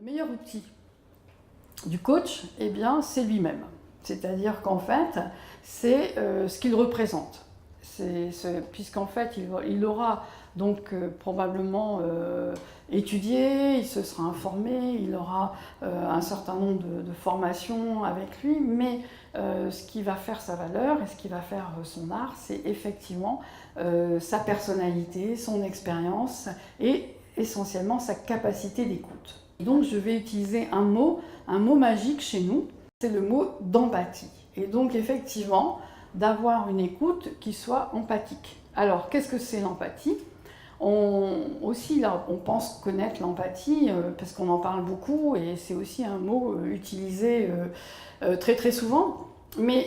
meilleur outil du coach, eh bien, c'est lui-même. C'est-à-dire qu'en fait, c'est ce qu'il représente. Puisqu'en fait, il aura donc probablement étudié, il se sera informé, il aura un certain nombre de formations avec lui, mais ce qui va faire sa valeur et ce qui va faire son art, c'est effectivement sa personnalité, son expérience et essentiellement sa capacité d'écoute. Donc je vais utiliser un mot magique chez nous, c'est le mot d'empathie. Et donc effectivement, d'avoir une écoute qui soit empathique. Alors qu'est-ce que c'est l'empathie ? On pense connaître l'empathie parce qu'on en parle beaucoup et c'est aussi un mot utilisé très très souvent. Mais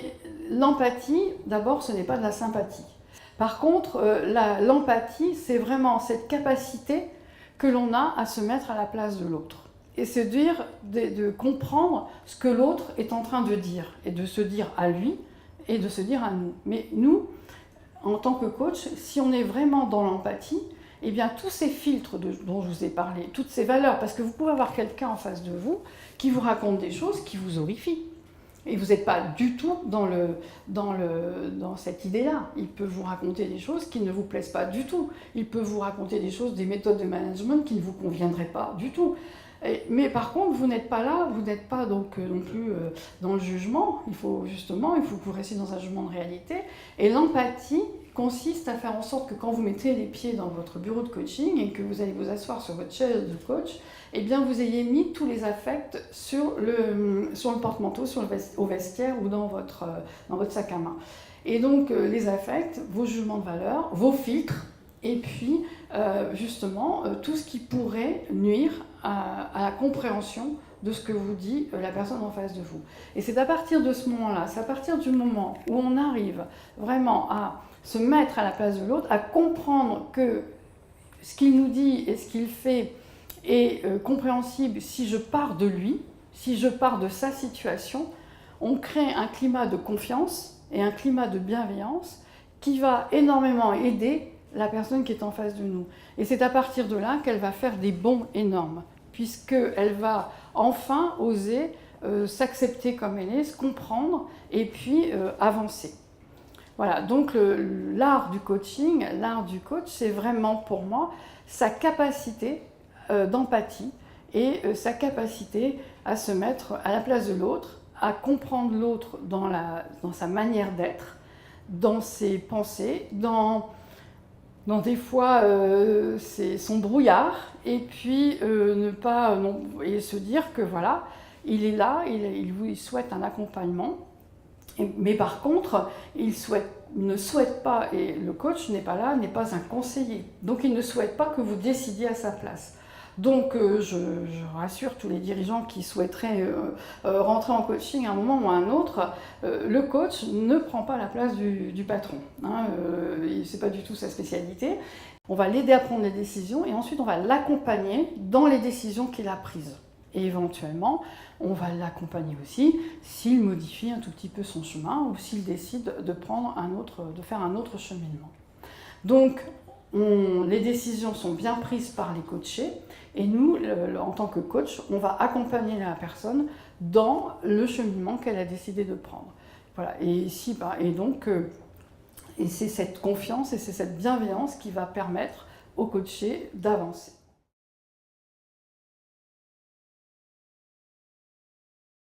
l'empathie, d'abord, ce n'est pas de la sympathie. Par contre, l'empathie, c'est vraiment cette capacité que l'on a à se mettre à la place de l'autre. Et c'est de comprendre ce que l'autre est en train de dire, et de se dire à lui, et de se dire à nous. Mais nous, en tant que coach, si on est vraiment dans l'empathie, eh bien tous ces filtres dont je vous ai parlé, toutes ces valeurs, parce que vous pouvez avoir quelqu'un en face de vous qui vous raconte des choses qui vous horrifient. Et vous n'êtes pas du tout dans cette idée-là. Il peut vous raconter des choses qui ne vous plaisent pas du tout. Il peut vous raconter des choses, des méthodes de management qui ne vous conviendraient pas du tout. Mais par contre, vous n'êtes pas là, vous n'êtes pas donc non plus dans le jugement. Il faut que vous restiez dans un jugement de réalité. Et l'empathie consiste à faire en sorte que quand vous mettez les pieds dans votre bureau de coaching et que vous allez vous asseoir sur votre chaise de coach, eh bien vous ayez mis tous les affects sur le porte-manteau, au vestiaire ou dans votre sac à main. Et donc les affects, vos jugements de valeur, vos filtres, et puis justement tout ce qui pourrait nuire à la compréhension de ce que vous dit la personne en face de vous. Et c'est à partir de ce moment-là, c'est à partir du moment où on arrive vraiment à se mettre à la place de l'autre, à comprendre que ce qu'il nous dit et ce qu'il fait est compréhensible si je pars de lui, si je pars de sa situation, on crée un climat de confiance et un climat de bienveillance qui va énormément aider la personne qui est en face de nous. Et c'est à partir de là qu'elle va faire des bonds énormes, puisqu'elle va enfin oser s'accepter comme elle est, se comprendre et puis avancer. Voilà, donc l'art du coaching, l'art du coach, c'est vraiment pour moi sa capacité d'empathie et sa capacité à se mettre à la place de l'autre, à comprendre l'autre dans sa manière d'être, dans ses pensées, dans des fois son brouillard, et puis et se dire que voilà, il est là, il souhaite un accompagnement. Mais par contre, il ne souhaite pas, et le coach n'est pas là, n'est pas un conseiller. Donc il ne souhaite pas que vous décidiez à sa place. Donc je rassure tous les dirigeants qui souhaiteraient rentrer en coaching à un moment ou à un autre, le coach ne prend pas la place du patron. Ce n'est pas du tout sa spécialité. On va l'aider à prendre les décisions et ensuite on va l'accompagner dans les décisions qu'il a prises. Et éventuellement, on va l'accompagner aussi s'il modifie un tout petit peu son chemin ou s'il décide de faire un autre cheminement. Donc, les décisions sont bien prises par les coachés et nous, en tant que coach, on va accompagner la personne dans le cheminement qu'elle a décidé de prendre. Voilà. Et c'est cette confiance et c'est cette bienveillance qui va permettre au coaché d'avancer.